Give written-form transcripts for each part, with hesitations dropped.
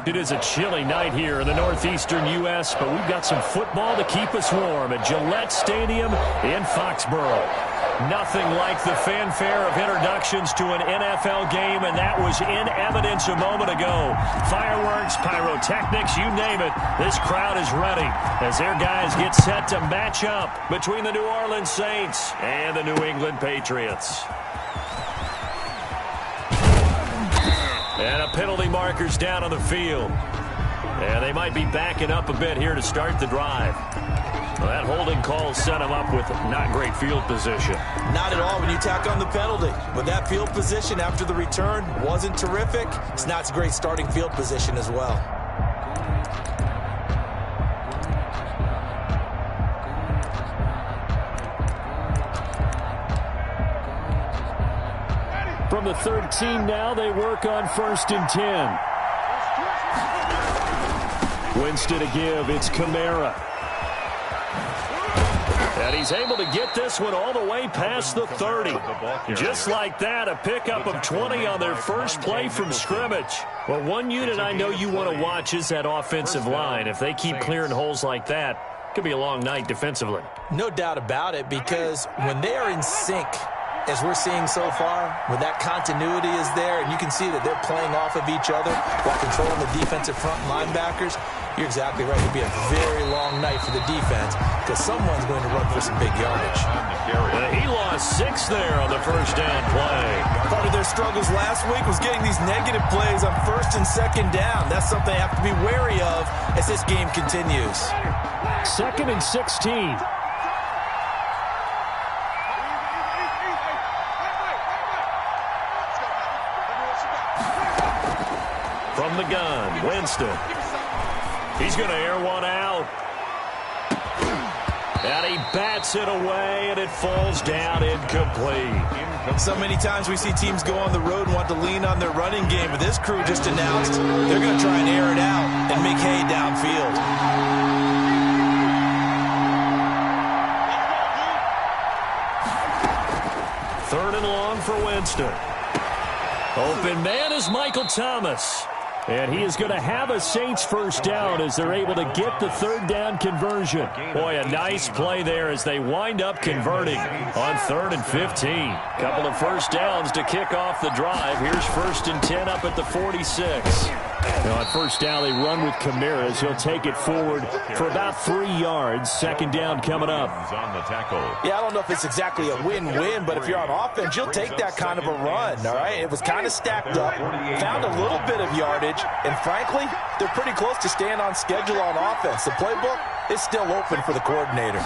It is a chilly night here in the northeastern U.S., but we've got some football to keep us warm at Gillette Stadium in Foxborough. Nothing like the fanfare of introductions to an NFL game, and that was in evidence a moment ago. Fireworks, pyrotechnics, you name it. This crowd is ready as their guys get set to match up between the New Orleans Saints and the New England Patriots. And a penalty marker's down on the field. And they might be backing up a bit here to start the drive. Well, that holding call set him up with not great field position. Not at all when you tack on the penalty. But that field position after the return wasn't terrific. It's not a great starting field position as well. From the 13 now, they work on 1st and 10. Winston to give. It's Kamara. And he's able to get this one all the way past the 30. Just like that, a pickup of 20 on their first play from scrimmage. Well, one unit I know you want to watch is that offensive line. If they keep clearing holes like that, it could be a long night defensively. No doubt about it, because when they are in sync, as we're seeing so far, when that continuity is there, and you can see that they're playing off of each other while controlling the defensive front linebackers, you're exactly right. It'll be a very long night for the defense because someone's going to run for some big yardage. He lost 6 there on the first down play. Part of their struggles last week was getting these negative plays on 1st and 2nd down. That's something they have to be wary of as this game continues. 2nd and 16. From the gun, Winston. He's going to air one out. And he bats it away, and it falls down incomplete. So many times we see teams go on the road and want to lean on their running game, but this crew just announced they're going to try and air it out and make hay downfield. Third and long for Winston. Open man is Michael Thomas. And he is going to have a Saints first down as they're able to get the 3rd down conversion. Boy, a nice play there as they wind up converting on 3rd and 15. Couple of first downs to kick off the drive. Here's 1st and 10 up at the 46. Now on 1st down, they run with Kamara as he'll take it forward for about 3 yards. 2nd down coming up. Yeah, I don't know if it's exactly a win-win, but if you're on offense, you'll take that kind of a run, all right? It was kind of stacked up, found a little bit of yardage, and frankly, they're pretty close to staying on schedule on offense. The playbook is still open for the coordinator.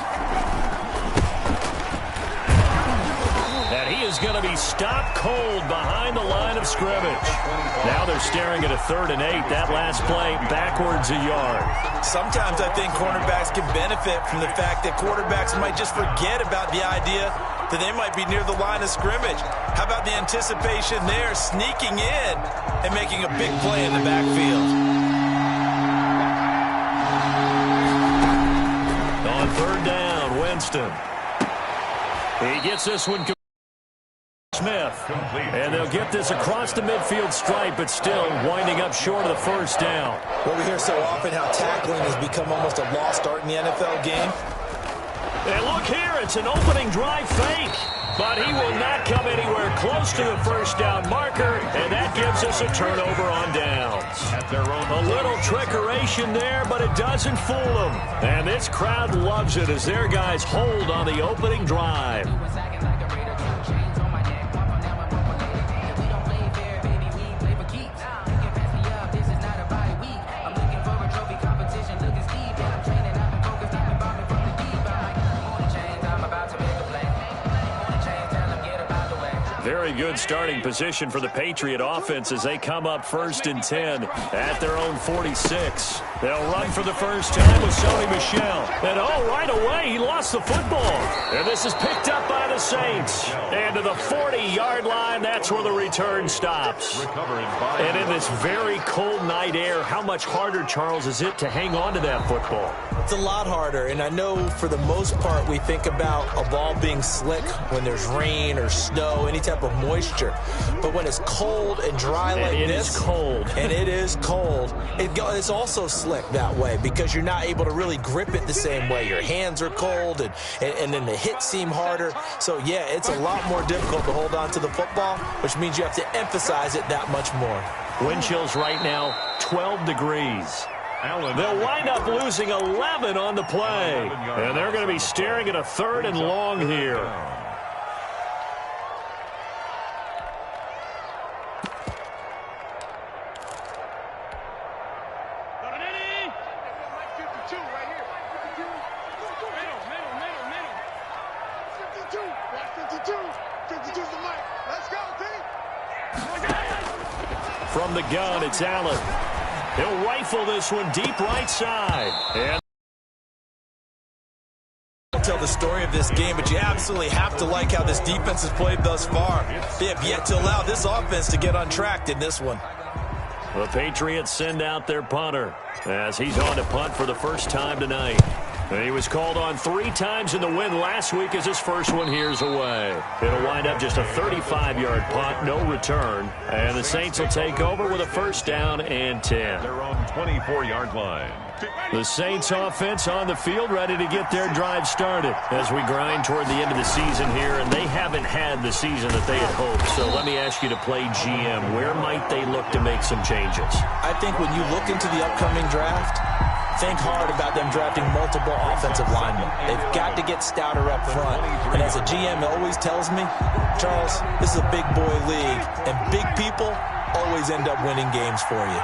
And he is going to be stopped cold behind the line of scrimmage. Now they're staring at a 3rd and 8. That last play backwards a yard. Sometimes I think cornerbacks can benefit from the fact that quarterbacks might just forget about the idea that they might be near the line of scrimmage. How about the anticipation there, sneaking in and making a big play in the backfield? On 3rd down, Winston. He gets this one. Smith, and they'll get this across the midfield stripe, but still winding up short of the 1st down. Well, we hear so often how tackling has become almost a lost art in the NFL game. And look here, it's an opening drive fake, but he will not come anywhere close to the 1st down marker, and that gives us a turnover on downs. A little trickeration there, but it doesn't fool them. And this crowd loves it as their guys hold on the opening drive. Very good starting position for the Patriot offense as they come up 1st and 10 at their own 46. They'll run for the first time with Sony Michel. And right away, he lost the football. And this is picked up by the Saints. And to the 40-yard line, that's where the return stops. And in this very cold night air, how much harder, Charles, is it to hang on to that football? It's a lot harder, and I know for the most part we think about a ball being slick when there's rain or snow, any type of moisture. But when it's cold and dry like this, it is cold. And it is cold, it's also slick that way because you're not able to really grip it the same way. Your hands are cold, and then the hits seem harder. So, yeah, it's a lot more difficult to hold on to the football, which means you have to emphasize it that much more. Wind chills right now, 12 degrees. They'll wind up losing 11 on the play. And they're going to be staring at a 3rd and long here. From the gun, it's Allen. He'll rifle this one deep right side. And I'll tell the story of this game, but you absolutely have to like how this defense has played thus far. They have yet to allow this offense to get untracked in this one. the Patriots send out their punter as he's on to punt for the first time tonight. He was called on 3 times in the win last week as his first one here's away. It'll wind up just a 35-yard punt, no return. And the Saints will take over with a 1st down and 10. They're on 24-yard line. The Saints offense on the field ready to get their drive started as we grind toward the end of the season here, and they haven't had the season that they had hoped. So let me ask you to play GM. Where might they look to make some changes? I think when you look into the upcoming draft, think hard about them drafting multiple offensive linemen. They've got to get stouter up front. And as a GM always tells me, Charles, this is a big boy league, and big people always end up winning games for you.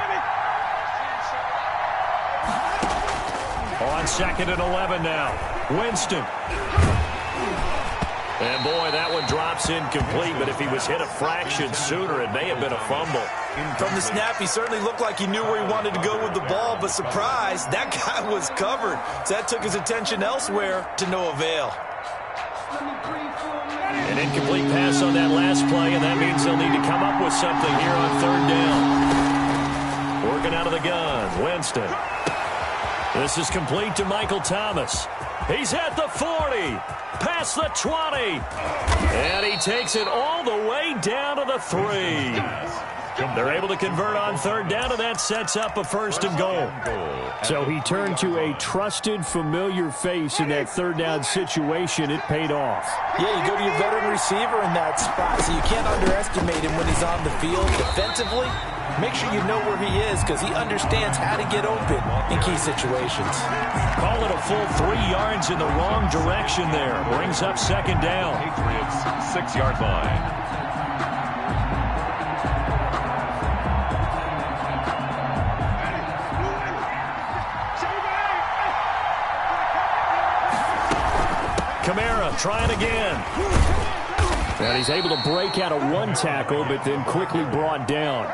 On 2nd and 11 now. Winston. And boy, that one drops incomplete, but if he was hit a fraction sooner, it may have been a fumble. From the snap, he certainly looked like he knew where he wanted to go with the ball, but surprise, that guy was covered. So that took his attention elsewhere to no avail. An incomplete pass on that last play, and that means they'll need to come up with something here on 3rd down. Working out of the gun, Winston. This is complete to Michael Thomas. He's at the 40, past the 20, and he takes it all the way down to the 3. They're able to convert on 3rd down, and that sets up a 1st and goal. So he turned to a trusted, familiar face in that 3rd down situation. It paid off. Yeah, you go to your veteran receiver in that spot, so you can't underestimate him when he's on the field defensively. Make sure you know where he is because he understands how to get open in key situations. Call it a full 3 yards in the wrong direction there. Brings up 2nd down. Patriots 6-yard line. Kamara trying again. And he's able to break out of 1 tackle, but then quickly brought down.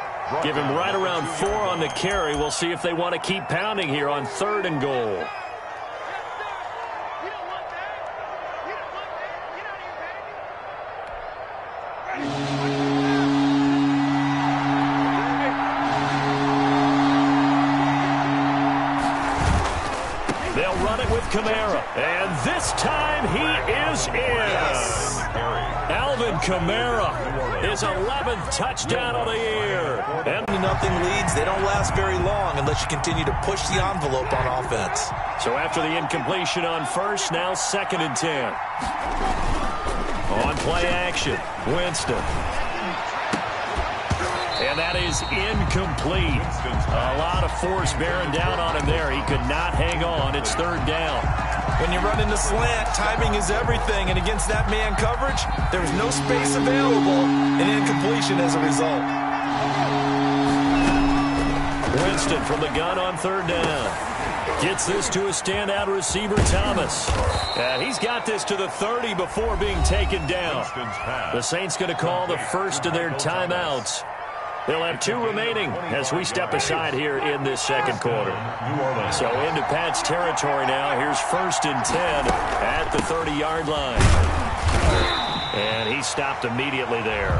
Give him right around 4 on the carry. We'll see if they want to keep pounding here on 3rd and goal. They'll run it with Kamara. And this time he is in. Yes. Alvin Kamara, his 11th touchdown of the year. And Nothing leads, they don't last very long unless you continue to push the envelope on offense. so after the incompletion on 1st, now 2nd and 10. On play action, Winston. And that is incomplete. A lot of force bearing down on him there. He could not hang on. It's 3rd down. When you run into slant, timing is everything, and against that man coverage, there was no space available, and incompletion as a result. Winston from the gun on 3rd down. Gets this to a standout receiver, Thomas. And he's got this to the 30 before being taken down. The Saints going to call the first of their timeouts. They'll have 2 remaining as we step aside here in this 2nd quarter. So into Pat's territory now. Here's 1st and 10 at the 30-yard line. And he stopped immediately there.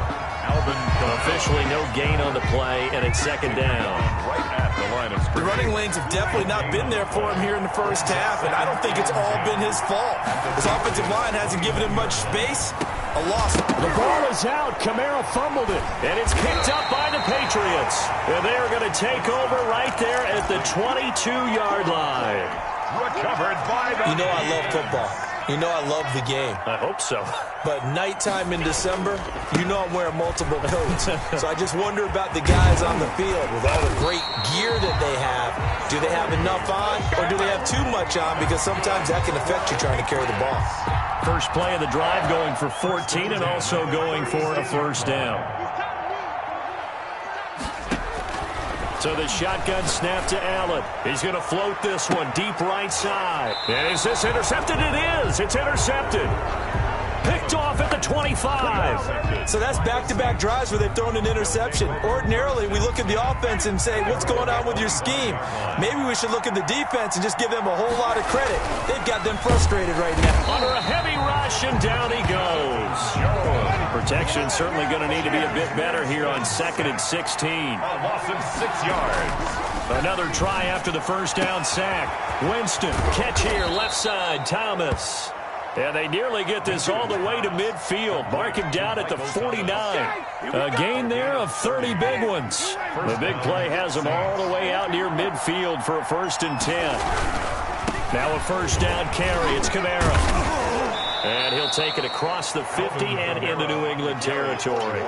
Officially no gain on the play, and it's 2nd down. Right at the line of The scrimmage. running lanes have definitely not been there for him here in the first half, and I don't think it's all been his fault. His offensive line hasn't given him much space. A loss. The ball is out. Kamara fumbled it, and it's picked up by the Patriots. And they are going to take over right there at the 22-yard line. Recovered by the... You know I love football. You know I love the game. I hope so. But nighttime in December, you know I'm wearing multiple coats. So I just wonder about the guys on the field with all the great gear that they have. Do they have enough on, or do they have too much on? Because sometimes that can affect you trying to carry the ball. First play of the drive going for 14 and also going for a first down. So the shotgun snap to Allen. He's going to float this one deep right side. And is this intercepted? It is. It's intercepted. Picked off at the 25. So that's back-to-back drives where they've thrown an interception. Ordinarily, we look at the offense and say, what's going on with your scheme? Maybe we should look at the defense and just give them a whole lot of credit. They've got them frustrated right now. Under a heavy rush, and down he goes. Protection certainly going to need to be a bit better here on 2nd and 16. A loss of 6 yards. Another try after the first down sack. Winston, catch here, left side, Thomas. And they nearly get this all the way to midfield. Mark him down at the 49. A gain there of 30 big ones. The big play has them all the way out near midfield for a 1st and 10. Now a first down carry. It's Kamara. And he'll take it across the 50 and into New England territory.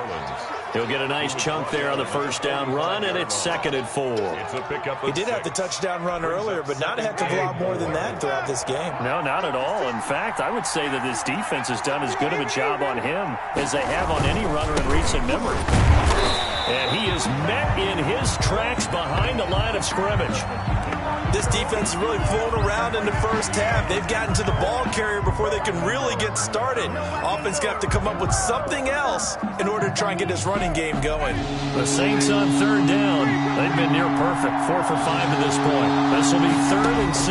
He'll get a nice chunk there on the first down run, and it's 2nd and 4. It's a pickup of He did have the touchdown run earlier, but not a heck of a lot more than that throughout this game. No, not at all. In fact, I would say that this defense has done as good of a job on him as they have on any runner in recent memory. And he is met in his tracks behind the line of scrimmage. This defense has really flown around in the first half. They've gotten to the ball carrier before they can really get started. Offense got to come up with something else in order to try and get this running game going. The Saints on 3rd down. They've been near perfect. 4 for 5 to this point. This will be 3rd and 6.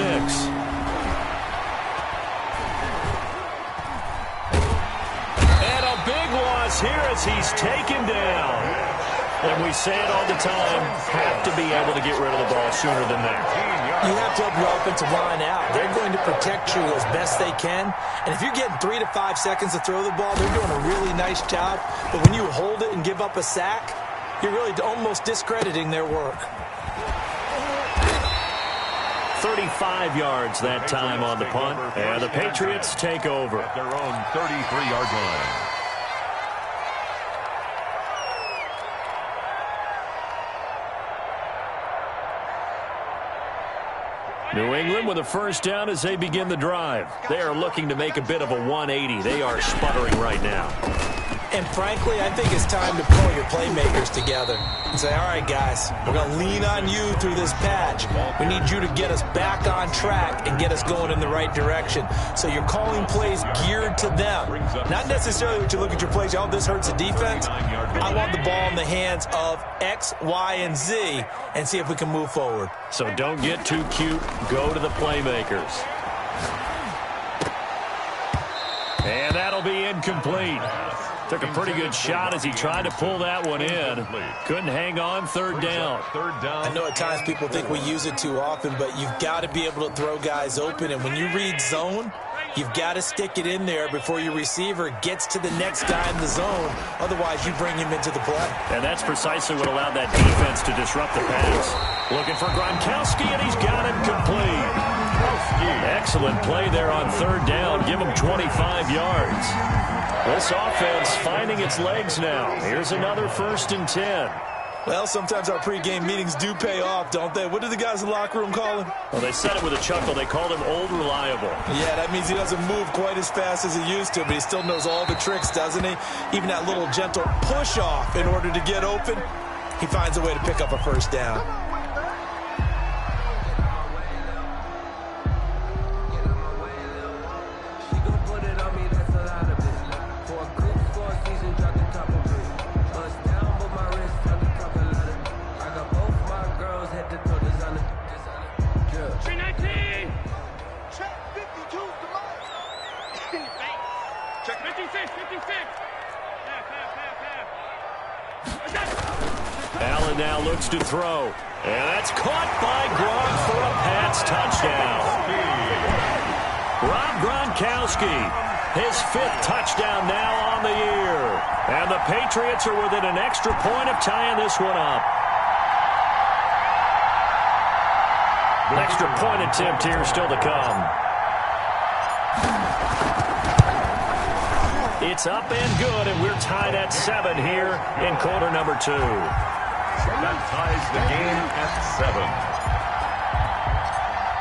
And a big loss here as he's taken down. And we say it all the time, have to be able to get rid of the ball sooner than that. You have to help your offensive line out. They're going to protect you as best they can. And if you're getting 3 to 5 seconds to throw the ball, they're doing a really nice job. But when you hold it and give up a sack, you're really almost discrediting their work. 35 yards that time on the punt. And the Patriots take over. At their own 33-yard line. New England with a first down as they begin the drive. They are looking to make a bit of a 180. They are sputtering right now. And frankly, I think it's time to pull your playmakers together and say, all right, guys, we're going to lean on you through this patch. We need you to get us back on track and get us going in the right direction. So you're calling plays geared to them. Not necessarily what you look at your plays, oh, this hurts the defense. I want the ball in the hands of X, Y, and Z and see if we can move forward. So don't get too cute. Go to the playmakers. And that'll be incomplete. Took a pretty good shot as he tried to pull that one in. Couldn't hang on. 3rd down. I know at times people think we use it too often, but you've got to be able to throw guys open. And when you read zone, you've got to stick it in there before your receiver gets to the next guy in the zone. Otherwise, you bring him into the play. And that's precisely what allowed that defense to disrupt the pass. Looking for Gronkowski, and he's got him complete. Excellent play there on 3rd down. Give him 25 yards. This offense finding its legs now. Here's another 1st and 10. Well, sometimes our pregame meetings do pay off, don't they? What do the guys in the locker room call him? Well, they said it with a chuckle. They called him Old Reliable. Yeah, that means he doesn't move quite as fast as he used to, but he still knows all the tricks, doesn't he? Even that little gentle push-off in order to get open, he finds a way to pick up a first down. Allen now looks to throw. And that's caught by Gronk for a Pats touchdown. Rob Gronkowski, his 5th touchdown now on the year. And the Patriots are within an extra point of tying this one up. Extra point attempt here still to come. It's up and good, and we're tied at 7 here in quarter number 2. That ties the game at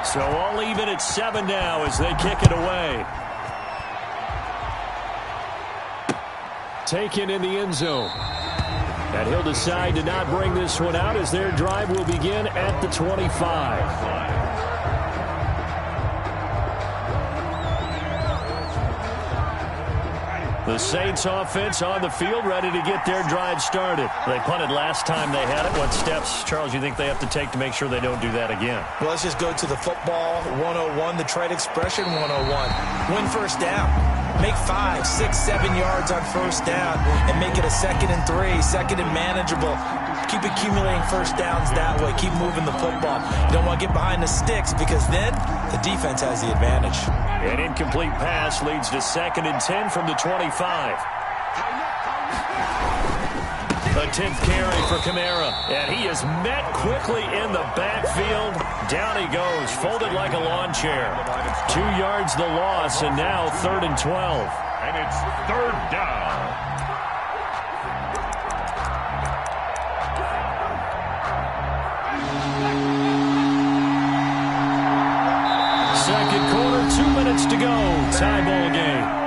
7. So all even at 7 now as they kick it away. Taken in the end zone. And he'll decide to not bring this one out as their drive will begin at the 25. The Saints offense on the field ready to get their drive started. They punted last time they had it. What steps, Charles, you think they have to take to make sure they don't do that again? Well, let's just go to the football 101, the trade expression 101. Win first down. Make 5, 6, 7 yards on first down and make it a 2nd and 3, 2nd and manageable. Keep accumulating first downs that way. Keep moving the football. You don't want to get behind the sticks because then the defense has the advantage. An incomplete pass leads to 2nd and 10 from the 25. A 10th carry for Kamara, and he is met quickly in the backfield. Down he goes, folded like a lawn chair. 2 yards the loss, and now 3rd and 12. And it's 3rd down. Second quarter, 2 minutes to go. Tie ball game.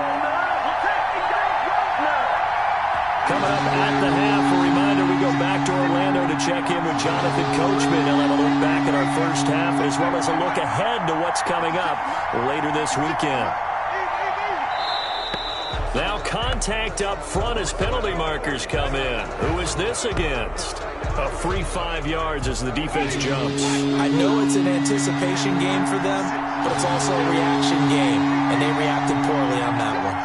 Coming up at the half, a reminder, we go back to Orlando to check in with Jonathan Coachman. He'll have a look back at our first half as well as a look ahead to what's coming up later this weekend. Now contact up front as penalty markers come in. Who is this against? A free 5 yards as the defense jumps. I know it's an anticipation game for them, but it's also a reaction game, and they reacted poorly on that one.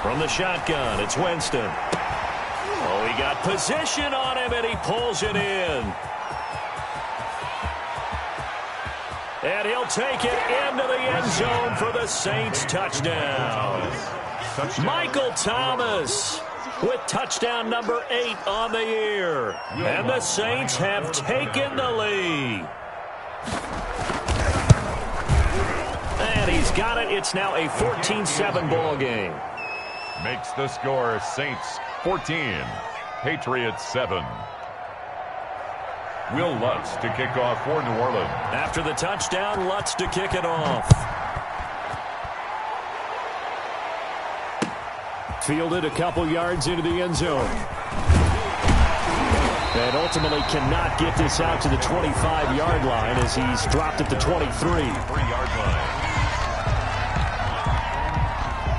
From the shotgun, it's Winston. Oh, he got position on him, and he pulls it in. And he'll take it into the end zone for the Saints touchdown. Michael Thomas with touchdown number 8 on the year. And the Saints have taken the lead. And he's got it. It's now a 14-7 ball game. Makes the score Saints 14, Patriots 7. Will Lutz to kick off for New Orleans. After the touchdown, Lutz to kick it off. Fielded a couple yards into the end zone. And ultimately cannot get this out to the 25-yard line as he's dropped at the 23. 3-yard line.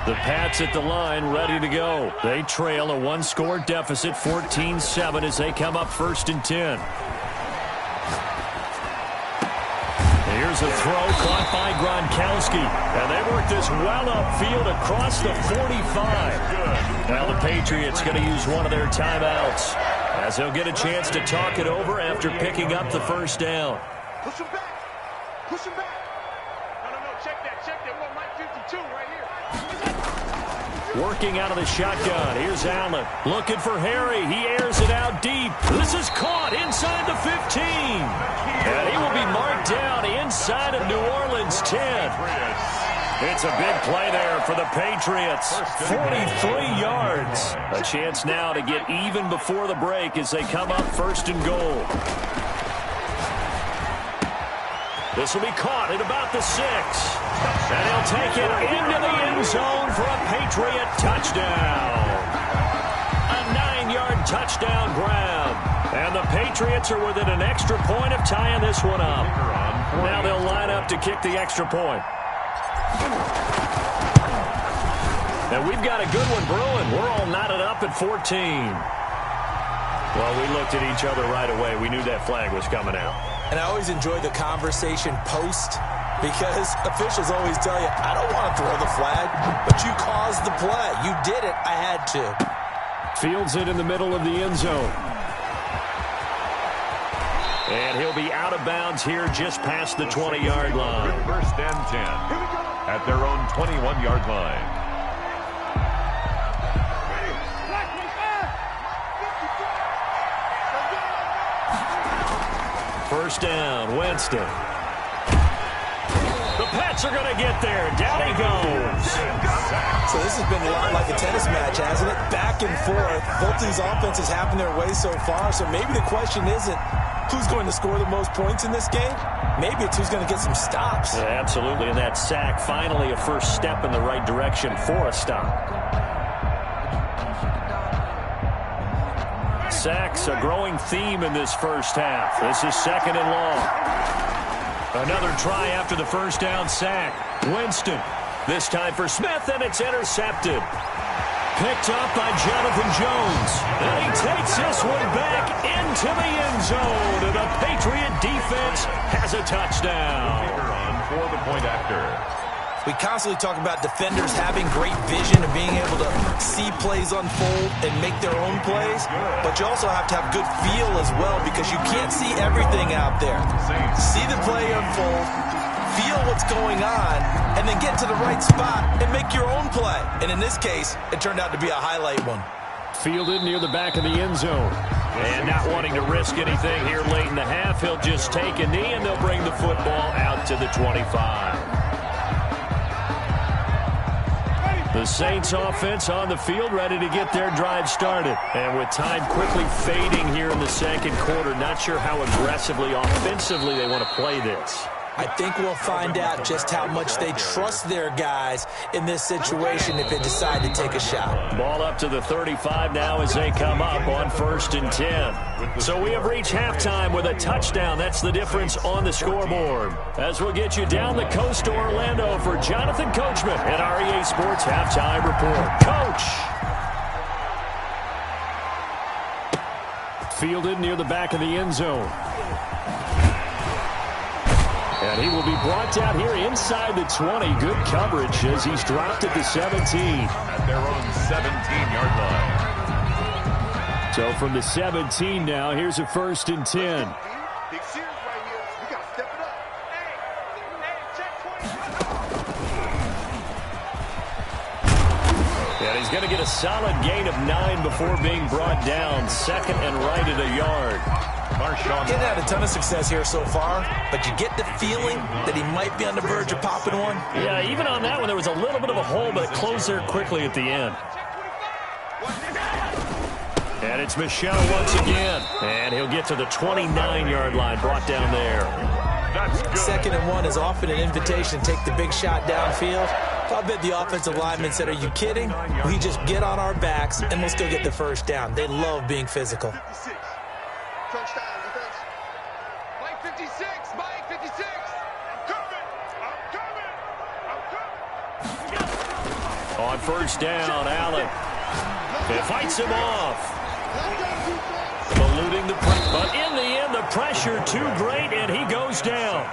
The Pats at the line, ready to go. They trail a 1-score deficit, 14-7, as they come up 1st and 10. Here's a throw caught by Gronkowski. And they work this well upfield across the 45. Now the Patriots going to use one of their timeouts as they'll get a chance to talk it over after picking up the first down. Push him back. Push him back. No, check that. We want Mike 52 right here. Working out of the shotgun. Here's Allen. Looking for Harry. He airs it out deep. This is caught inside the 15. And he will be marked down inside of New Orleans 10. It's a big play there for the Patriots. 43 yards. A chance now to get even before the break as they come up 1st and goal. This will be caught at about the 6. And he'll take it into the end zone for a Patriot touchdown. A 9-yard touchdown grab. And the Patriots are within an extra point of tying this one up. Now they'll line up to kick the extra point. And we've got a good one brewing. We're all knotted up at 14. Well, we looked at each other right away. We knew that flag was coming out. And I always enjoy the conversation post because officials always tell you, I don't want to throw the flag, but you caused the play. You did it. I had to. Fields it in the middle of the end zone. bounds here just past the 20-yard line. First and 10 at their own 21-yard line. First down, Winston. The Pats are going to get there. Down he goes. So this has been a lot like a tennis match, hasn't it? Back and forth. Both these offenses having their way so far. So maybe the question isn't who's going to score the most points in this game. Maybe it's who's going to get some stops. Yeah, absolutely. And that sack, finally a first step in the right direction for a stop. Sacks, a growing theme in this first half. This is second and long. Another try after the first down sack. Winston, this time for Smith, and it's intercepted. Picked up by Jonathan Jones. And he takes this one back into the end zone. And the Patriot defense has a touchdown. For the point after. We constantly talk about defenders having great vision and being able to see plays unfold and make their own plays. But you also have to have good feel as well because you can't see everything out there. See the play unfold, feel what's going on, and then get to the right spot and make your own play. And in this case, it turned out to be a highlight one. Fielded near the back of the end zone. And not wanting to risk anything here late in the half, he'll just take a knee and they'll bring the football out to the 25. The Saints offense on the field, ready to get their drive started. And with time quickly fading here in the second quarter, not sure how aggressively, offensively they want to play this. I think we'll find out just how much they trust their guys in this situation if they decide to take a shot. Ball up to the 35 now as they come up on 1st and 10. So we have reached halftime with a touchdown. That's the difference on the scoreboard. As we'll get you down the coast to Orlando for Jonathan Coachman at REA Sports Halftime Report. Coach! Fielded near the back of the end zone. And he will be brought down here inside the 20. Good coverage as he's dropped at the 17. At their own 17-yard line. So from the 17 now, here's a 1st and 10. Big series right here. We got to step it up. Hey, And he's going to get a solid gain of 9 before being brought down. Second and right at a yard. Getting had a ton of success here so far, but you get the feeling that he might be on the verge of popping one. Yeah, even on that one, there was a little bit of a hole, but it closed there quickly at the end. And it's Michel once again. And he'll get to the 29-yard line, brought down there. That's good. 2nd and 1 is often an invitation to take the big shot downfield. I bet the offensive lineman said, are you kidding? We just get on our backs and let's go get the first down. They love being physical. touchdown defense. Mike 56, Mike 56. I'm coming. On 1st down, Allen. It fights him off. Eluding the pressure, but in the end, the pressure too great, and he goes down.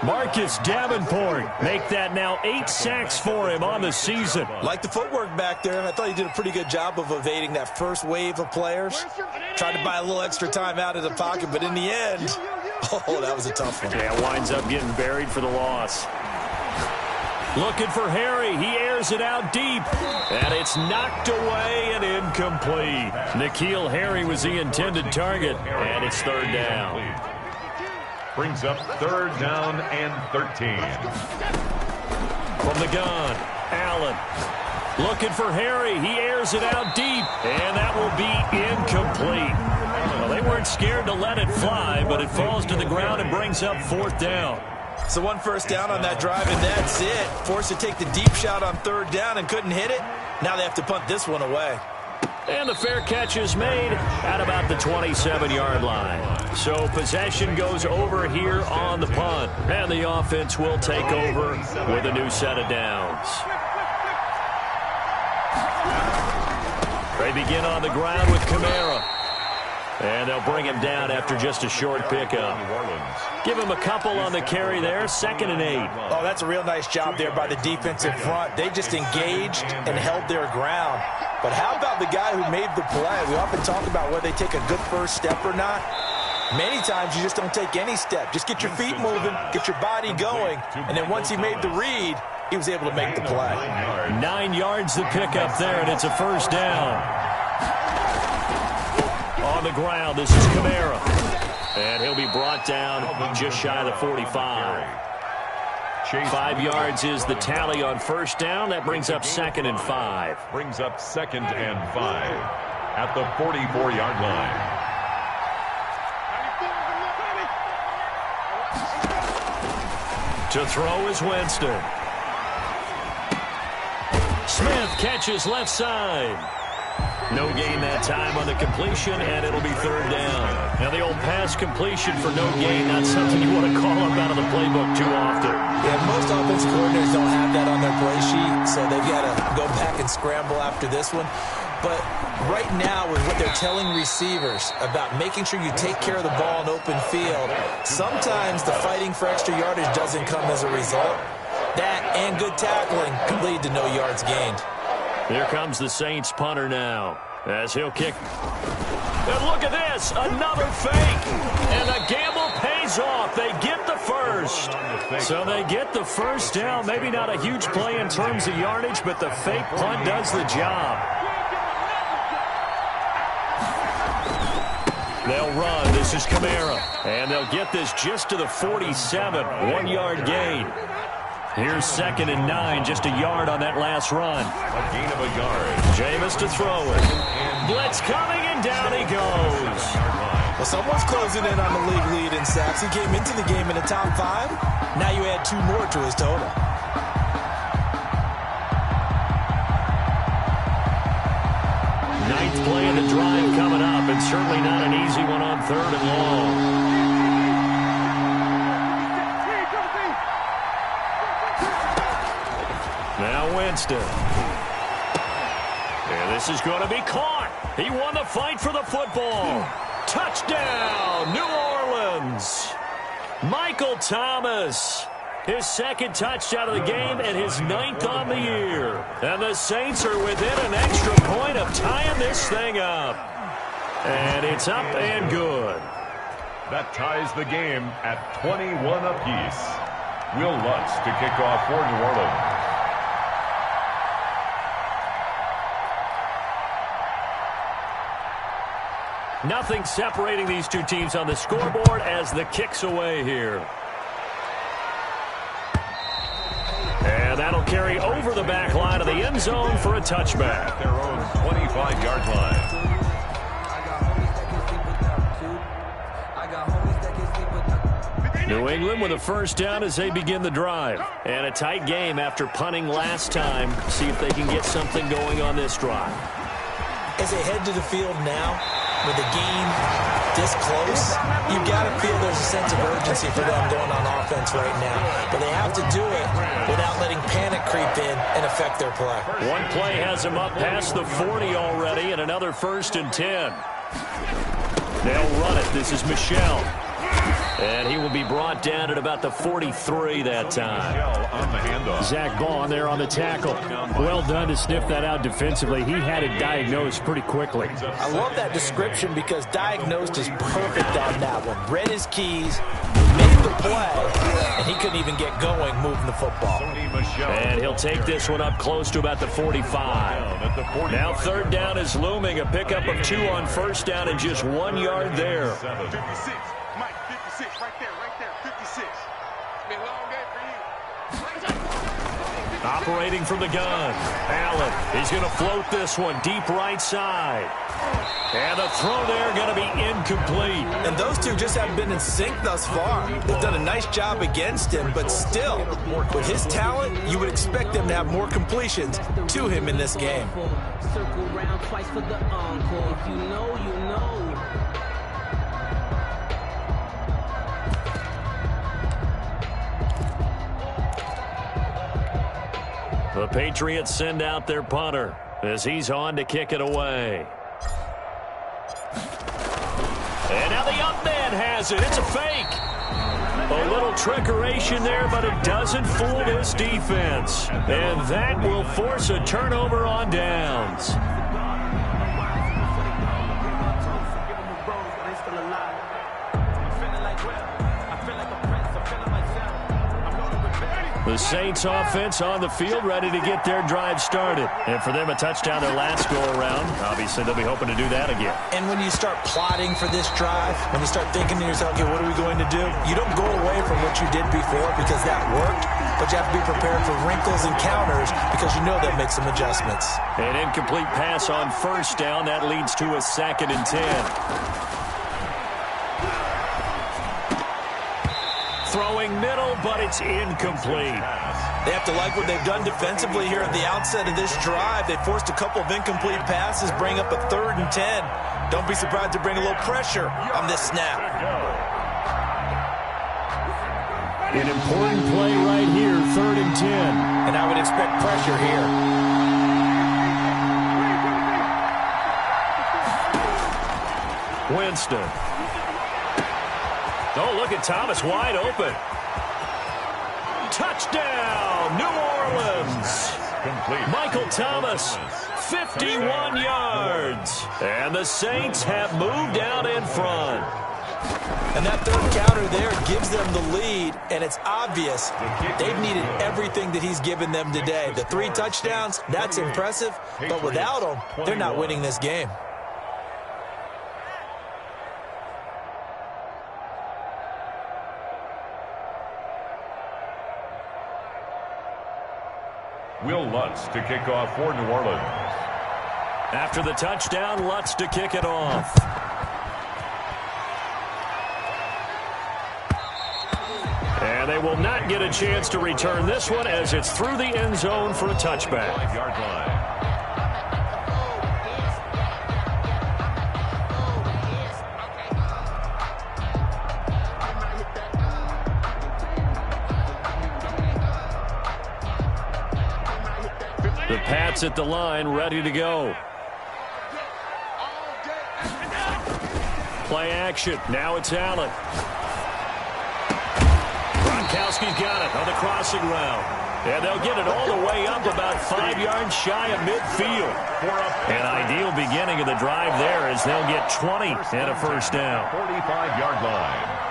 Marcus Davenport make that now 8 sacks for him on the season. Like the footwork back there, I thought he did a pretty good job of evading that first wave of players. Tried to buy a little extra time out of the pocket, but in the end, oh, that was a tough one. Yeah, winds up getting buried for the loss. Looking for Harry. He airs it out deep. And it's knocked away and incomplete. N'Keal Harry was the intended target. And it's 3rd down. Brings up 3rd down and 13. From the gun, Allen. Looking for Harry. He airs it out deep. And that will be incomplete. Well, they weren't scared to let it fly, but it falls to the ground and brings up 4th down. So 1 first down on that drive, and that's it. Forced to take the deep shot on 3rd down and couldn't hit it. Now they have to punt this one away. And the fair catch is made at about the 27-yard line. So possession goes over here on the punt. And the offense will take over with a new set of downs. They begin on the ground with Kamara. And they'll bring him down after just a short pickup. Give him a couple on the carry there, 2nd and 8. Oh, that's a real nice job there by the defensive front. They just engaged and held their ground. But how about the guy who made the play? We often talk about whether they take a good first step or not. Many times you just don't take any step. Just get your feet moving, get your body going, and then once he made the read, he was able to make the play. 9 yards to pick up there, and it's a first down. On the ground, this is Kamara. And he'll be brought down just shy of the 45. 5 yards is the tally on first down. That brings up 2nd and 5. Brings up 2nd and 5 at the 44-yard line. To throw is Winston. Smith catches left side. No gain that time on the completion, and it'll be 3rd down. Now, the old pass completion for no gain, not something you want to call up out of the playbook too often. Yeah, most offensive coordinators don't have that on their play sheet, so they've got to go back and scramble after this one. But right now, with what they're telling receivers about making sure you take care of the ball in open field, sometimes the fighting for extra yardage doesn't come as a result. That and good tackling can lead to no yards gained. Here comes the Saints punter now as he'll kick. And look at this, another fake. And the gamble pays off. They get the first. So they get the first down. Maybe not a huge play in terms of yardage, but the fake punt does the job. They'll run. This is Kamara. And they'll get this just to the 47. 1 yard gain. Here's 2nd and 9, just a yard on that last run. A gain of a yard. Jameis to throw it. Blitz coming, and down he goes. Well, someone's closing in on the league lead in sacks. He came into the game in the top 5. Now you add 2 more to his total. Ninth play of the drive coming up, and certainly not an easy one on 3rd and long. Now Winston. And this is going to be caught. He won the fight for the football. Touchdown, New Orleans. Michael Thomas. His 2nd touchdown of the game and his 9th on the year. And the Saints are within an extra point of tying this thing up. And it's up and good. That ties the game at 21 apiece. Will Lutz to kick off for New Orleans. Nothing separating these two teams on the scoreboard as the kick's away here. And that'll carry over the back line of the end zone for a touchback. At their own 25-yard line. New England with a first down as they begin the drive. And a tight game after punting last time. See if they can get something going on this drive. As they head to the field now, with the game this close, you've got to feel there's a sense of urgency for them going on offense right now. But they have to do it without letting panic creep in and affect their play. One play has them up past the 40 already, and another 1st and 10. They'll run it. This is Michel. And he will be brought down at about the 43 that time. On the handoff. Zach Bond there on the tackle. Well done to sniff that out defensively. He had it diagnosed pretty quickly. I love that description because diagnosed is perfect on that one. Read his keys, made the play, and he couldn't even get going moving the football. And he'll take this one up close to about the 45. Now 3rd down is looming. A pickup of 2 on first down and just 1 yard there. 56. Mike, 56, right there, 56. Been a long day for you. Operating from the gun. Allen, he's going to float this one deep right side. And the throw there going to be incomplete. And those two just haven't been in sync thus far. They've done a nice job against him, but still, with his talent, you would expect them to have more completions to him in this game. Circle round twice for the encore. If you know, you know. The Patriots send out their punter as he's on to kick it away. And now the up man has it. It's a fake. A little trickeration there, but it doesn't fool this defense. And that will force a turnover on downs. The Saints offense on the field, ready to get their drive started. And for them, a touchdown their last go-around. Obviously, they'll be hoping to do that again. And when you start plotting for this drive, when you start thinking to yourself, okay, what are we going to do? You don't go away from what you did before because that worked, but you have to be prepared for wrinkles and counters because you know they'll make some adjustments. An incomplete pass on first down. That leads to a 2nd and 10. Throwing middle, but it's incomplete. They have to like what they've done defensively here at the outset of this drive. They forced a couple of incomplete passes, bring up a 3rd and 10. Don't be surprised to bring a little pressure on this snap. An important play right here, 3rd and 10. And I would expect pressure here. Winston. Oh, look at Thomas wide open. Touchdown, New Orleans. Complete. Michael Thomas, 51 yards. And the Saints have moved out in front. And that 3rd counter there gives them the lead, and it's obvious they've needed everything that he's given them today. The 3 touchdowns, that's impressive, but without them, they're not winning this game. Will Lutz to kick off for New Orleans. After the touchdown, Lutz to kick it off. And they will not get a chance to return this one as it's through the end zone for a touchback. 5-yard line. The Pats at the line, ready to go. Play action. Now it's Allen. Gronkowski's got it on the crossing route. And they'll get it all the way up about 5 yards shy of midfield. An ideal beginning of the drive there as they'll get 20 and a 1st down. 45-yard line.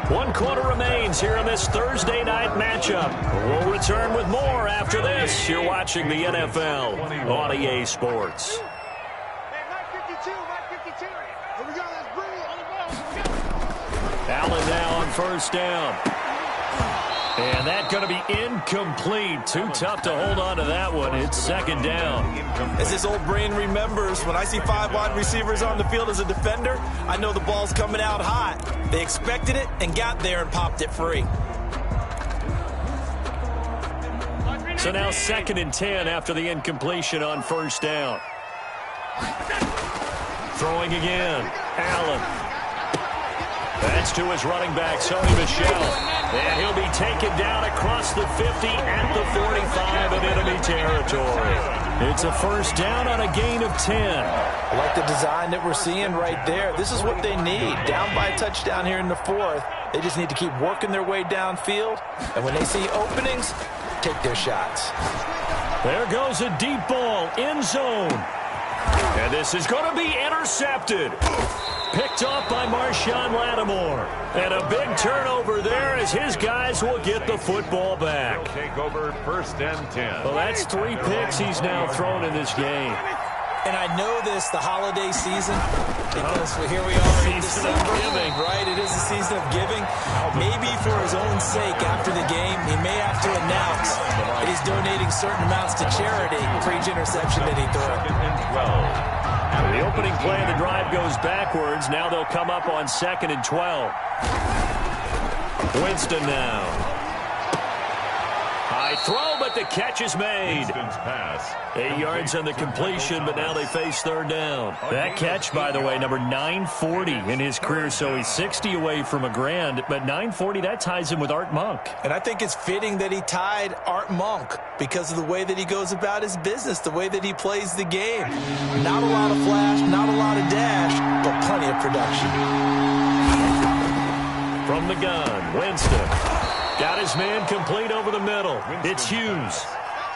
One quarter remains here in this Thursday night matchup. We'll return with more after this. You're watching the NFL on EA Sports. Allen now on 1st down. And that's going to be incomplete. Too tough to hold on to that one. It's 2nd down. As this old brain remembers, when I see 5 wide receivers on the field as a defender, I know the ball's coming out hot. They expected it and got there and popped it free. So now 2nd and 10 after the incompletion on 1st down. Throwing again. Allen. That's to his running back, Sony Michel. And he'll be taken down across the 50 at the 45 of enemy territory. It's a 1st down on a gain of 10. I like the design that we're seeing right there. This is what they need. Down by a touchdown here in the 4th. They just need to keep working their way downfield. And when they see openings, take their shots. There goes a deep ball, end zone. And this is going to be intercepted. Picked off by Marshawn Lattimore. And a big turnover there as his guys will get the football back. Take over 1st and 10. Well, that's 3 picks he's now thrown in this game. And I know this, the holiday season, because here we are in December, right? It is the season of giving. Maybe for his own sake after the game, he may have to announce that he's donating certain amounts to charity for each interception that he threw. 2nd and 12. The opening play of the drive goes backwards. Now they'll come up on 2nd and 12. Winston now. High throw, but the catch is made. Winston's pass. 8 yards on the completion, but now they face 3rd down. That catch, by the way, number 940 in his career, so he's 60 away from a grand, but 940, that ties him with Art Monk. And I think it's fitting that he tied Art Monk because of the way that he goes about his business, the way that he plays the game. Not a lot of flash, not a lot of dash, but plenty of production. From the gun, Winston. Got his man complete over the middle. It's Hughes.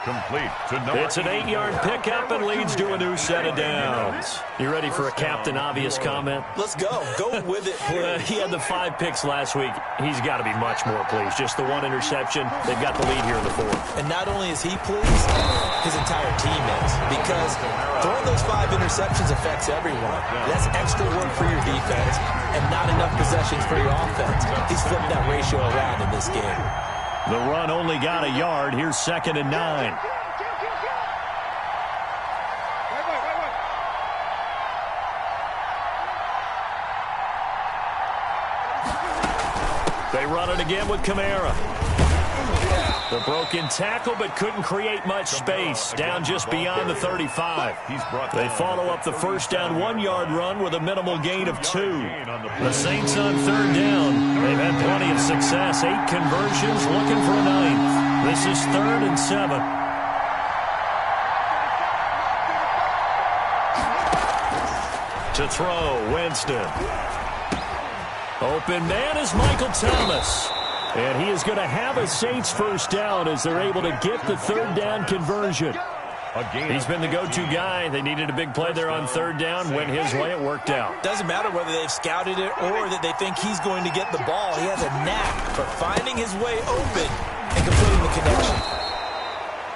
Complete to number It's an 8-yard pickup and leads to a new set of downs. You ready for a Captain Obvious comment? Let's go. Go with it, please. He had the 5 picks last week. He's got to be much more pleased. Just the 1 interception. They've got the lead here in the 4th. And not only is he pleased, his entire team is. Because throwing those 5 interceptions affects everyone. That's extra work for your defense and not enough possessions for your offense. He's flipped that ratio around in this game. The run only got a yard. Here's 2nd and 9. They run it again with Kamara. The broken tackle, but couldn't create much space. Down just beyond the 35. They follow up the first down 1-yard run with a minimal gain of 2. The Saints on 3rd down. They've had plenty of success. 8 conversions, looking for a 9th. This is 3rd and 7. To throw, Winston. Open man is Michael Thomas. And he is going to have a Saints first down as they're able to get the 3rd down conversion. He's been the go-to guy. They needed a big play there on 3rd down. Went his way. It worked out. Doesn't matter whether they've scouted it or that they think he's going to get the ball. He has a knack for finding his way open and completing the connection.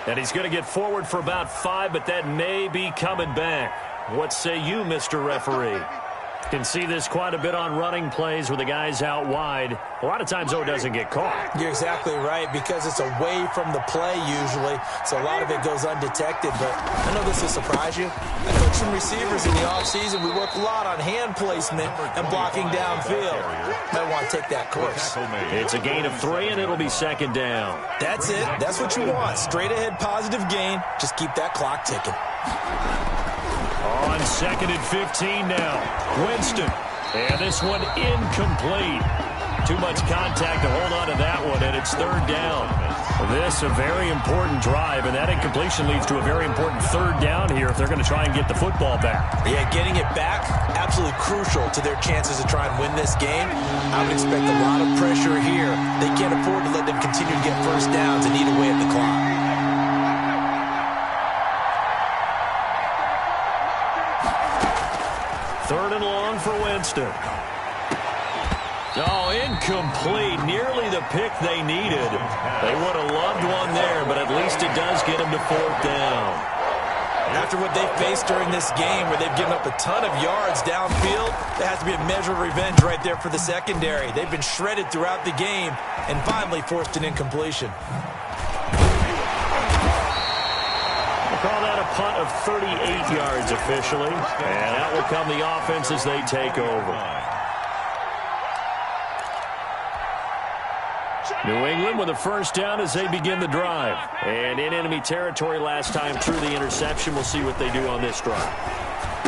And he's going to get forward for about 5, but that may be coming back. What say you, Mr. Referee? Can see this quite a bit on running plays with the guys out wide. A lot of times, though, it doesn't get caught. You're exactly right, because it's away from the play usually, so a lot of it goes undetected. But I know this will surprise you. I coach some receivers in the offseason. We work a lot on hand placement and blocking downfield. Might want to take that course. It's a gain of 3, and it'll be 2nd down. That's it. That's what you want. Straight ahead positive gain. Just keep that clock ticking. On 2nd and 15 now. Winston. And this one incomplete. Too much contact to hold on to that one, and it's 3rd down. This a very important drive, and that incompletion leads to a very important 3rd down here if they're going to try and get the football back. Yeah, getting it back, absolutely crucial to their chances to try and win this game. I would expect a lot of pressure here. They can't afford to let them continue to get first downs and eat away at the clock. Third and long for Winston. Oh, incomplete. Nearly the pick they needed. They would have loved one there, but at least it does get them to 4th down. After what they faced during this game where they've given up a ton of yards downfield, there has to be a measure of revenge right there for the secondary. They've been shredded throughout the game and finally forced an incompletion. Call that a punt of 38 yards officially. And that will come the offense as they take over. New England with a first down as they begin the drive. And in enemy territory last time through the interception. We'll see what they do on this drive.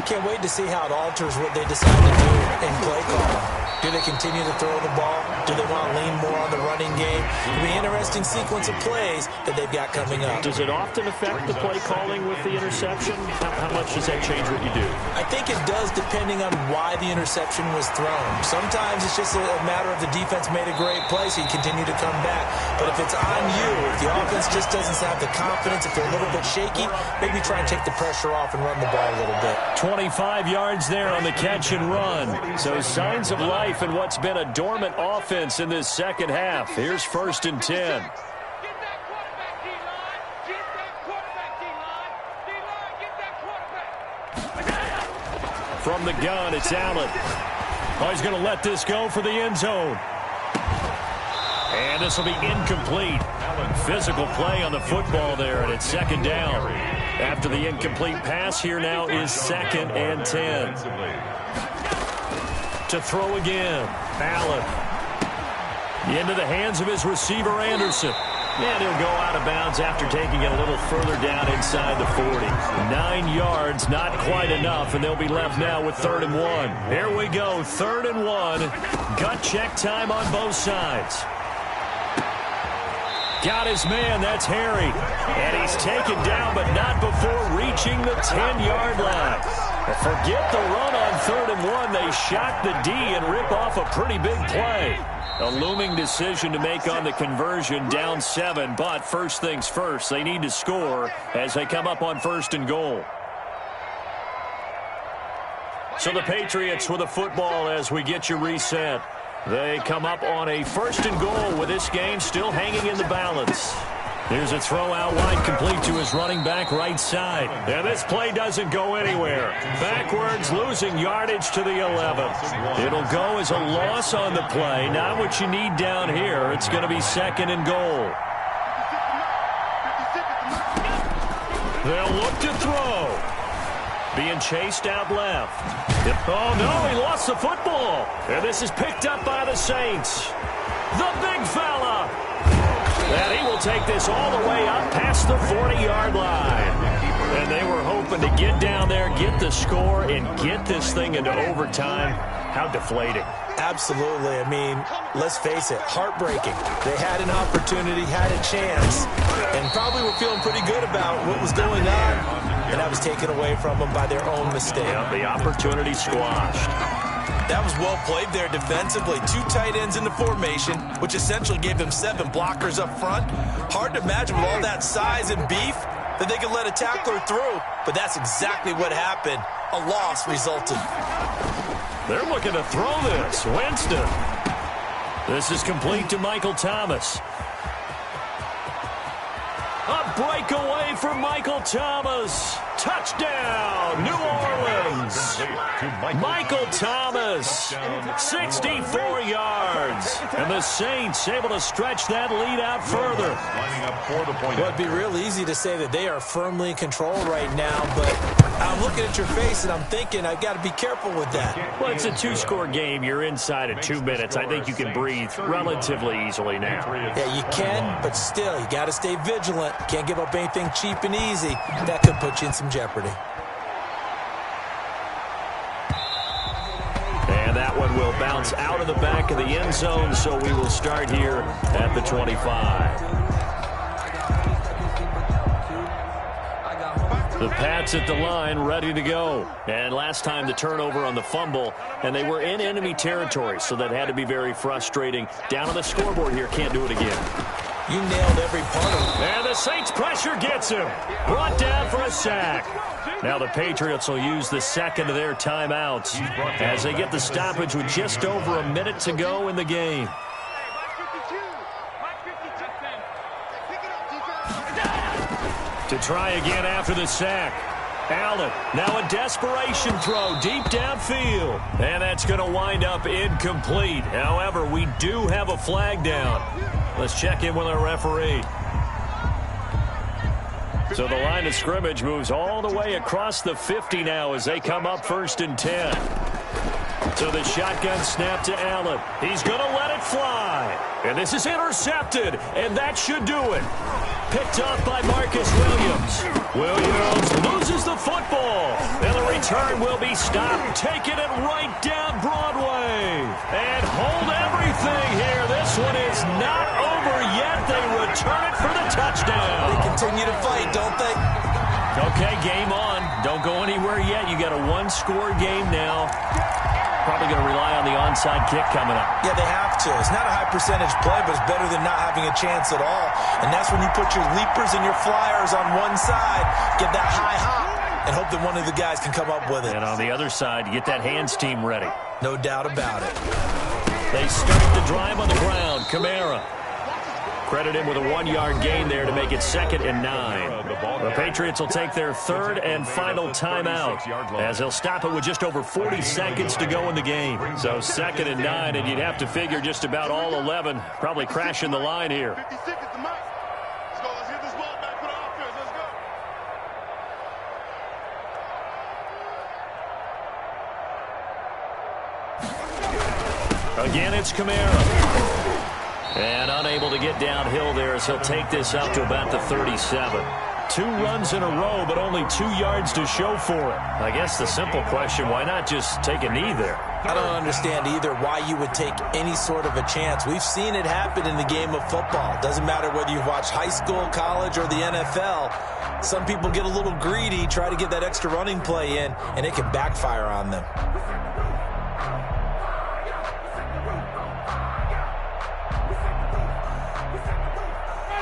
Can't wait to see how it alters what they decide to do in play calling. Do they continue to throw the ball? Do they want to lean more on the running game? It'll be an interesting sequence of plays that they've got coming up. Does it often affect the play calling with the interception? How much does that change what you do? I think it does depending on why the interception was thrown. Sometimes it's just a matter of the defense made a great play, so you continue to come back. But if it's on you, if the offense just doesn't have the confidence, if they're a little bit shaky, maybe try and take the pressure off and run the ball a little bit. 25 yards there on the catch and run. So signs of life in what's been a dormant offense in this second half. Here's 1st and 10. From the gun, it's Allen. Oh, he's going to let this go for the end zone. And this will be incomplete. Physical play on the football there, and it's 2nd down. After the incomplete pass, here now is 2nd and 10. To throw again, Allen. Into the hands of his receiver, Anderson. And he'll go out of bounds after taking it a little further down inside the 40. 9 yards, not quite enough, and they'll be left now with 3rd and 1. Here we go, 3rd and 1. Gut check time on both sides. Got his man, that's Harry. And he's taken down, but not before reaching the 10-yard line. Forget the run on 3rd and 1. They shock the D and rip off a pretty big play. A looming decision to make on the conversion, down 7. But first things first, they need to score as they come up on 1st and goal. So the Patriots with the football as we get you reset. They come up on a 1st and goal with this game still hanging in the balance. Here's a throw out wide, complete to his running back right side. And this play doesn't go anywhere. Backwards, losing yardage to the 11. It'll go as a loss on the play. Not what you need down here. It's going to be 2nd and goal. They'll look to throw. Being chased out left. Oh, no, he lost the football. And this is picked up by the Saints. The big fella. And he will take this all the way up past the 40-yard line. And they were hoping to get down there, get the score, and get this thing into overtime. How deflating. Absolutely. I mean, let's face it, heartbreaking. They had an opportunity, had a chance, and probably were feeling pretty good about what was going on, and that was taken away from them by their own mistake. Yeah, the opportunity squashed. That was well played there defensively. 2 tight ends in the formation, which essentially gave them 7 blockers up front. Hard to imagine with all that size and beef that they could let a tackler through, but that's exactly what happened. A loss resulted. They're looking to throw this. Winston. This is complete to Michael Thomas. A breakaway for Michael Thomas. Touchdown, New Orleans. Michael Thomas, 64 yards. And the Saints able to stretch that lead out further. Well, it'd be real easy to say that they are firmly in control right now, but I'm looking at your face and I'm thinking I've got to be careful with that. Well, it's a 2-score game. You're inside of 2 minutes. I think you can breathe relatively easily now. Yeah, you can, but still, you got to stay vigilant. Can't give up anything cheap and easy. That could put you in some jeopardy. And that one will bounce out of the back of the end zone, so we will start here at the 25. The Pats at the line, ready to go. And last time the turnover on the fumble, and they were in enemy territory, so that had to be very frustrating. Down on the scoreboard here, can't do it again. You nailed every part of it. And the Saints pressure gets him. Brought down for a sack. Now the Patriots will use the second of their timeouts as they get the stoppage with just over a minute to go in the game. To try again after the sack. Allen, now a desperation throw deep downfield. And that's going to wind up incomplete. However, we do have a flag down. Let's check in with our referee. So the line of scrimmage moves all the way across the 50 now as they come up 1st and 10. So the shotgun snap to Allen. He's going to let it fly. And this is intercepted, and that should do it. Picked off by Marcus Williams. Williams loses the football. And the return will be stopped. Taking it right down Broadway. And hold everything here. This one is not over yet. They return it for the touchdown. They continue to fight, don't they? Okay, game on. Don't go anywhere yet. You got a 1-score game now. Probably going to rely on the onside kick coming up. Yeah, they have to. It's not a high percentage play, but it's better than not having a chance at all. And that's when you put your leapers and your flyers on one side, get that high hop, and hope that one of the guys can come up with it. And on the other side, you get that hands team ready. No doubt about it. They start the drive on the ground. Kamara. Credit him with a 1-yard gain there to make it 2nd and 9. The Patriots will take their 3rd and final timeout as they'll stop it with just over 40 seconds to go in the game. So 2nd and 9, and you'd have to figure just about all 11 probably crashing the line here. 56 is the max. Let's go. Let's get this ball back for the offense. Let's go. Again, it's Kamara. And unable to get downhill there as he'll take this up to about the 37. 2 runs in a row, but only 2 yards to show for it. I guess the simple question, why not just take a knee there? I don't understand either why you would take any sort of a chance. We've seen it happen in the game of football. Doesn't matter whether you've watched high school, college, or the NFL. Some people get a little greedy, try to get that extra running play in, and it can backfire on them.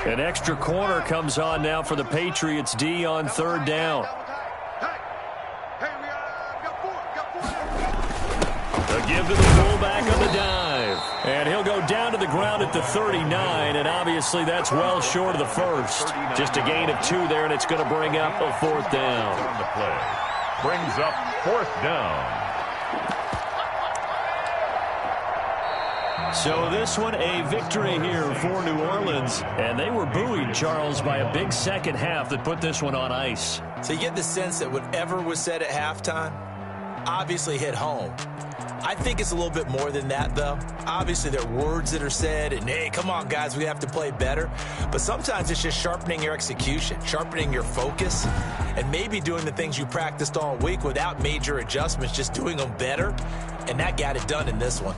An extra corner comes on now for the Patriots D on third down. A give to the fullback on the dive. And he'll go down to the ground at the 39, and obviously that's well short of the first. Just a gain of 2 there, and it's going to bring up a 4th down. On the play. Brings up 4th down. So this one, a victory here for New Orleans. And they were buoyed, Charles, by a big second half that put this one on ice. So you get the sense that whatever was said at halftime obviously hit home. I think it's a little bit more than that, though. Obviously, there are words that are said, and, hey, come on, guys, we have to play better. But sometimes it's just sharpening your execution, sharpening your focus, and maybe doing the things you practiced all week without major adjustments, just doing them better. And that got it done in this one.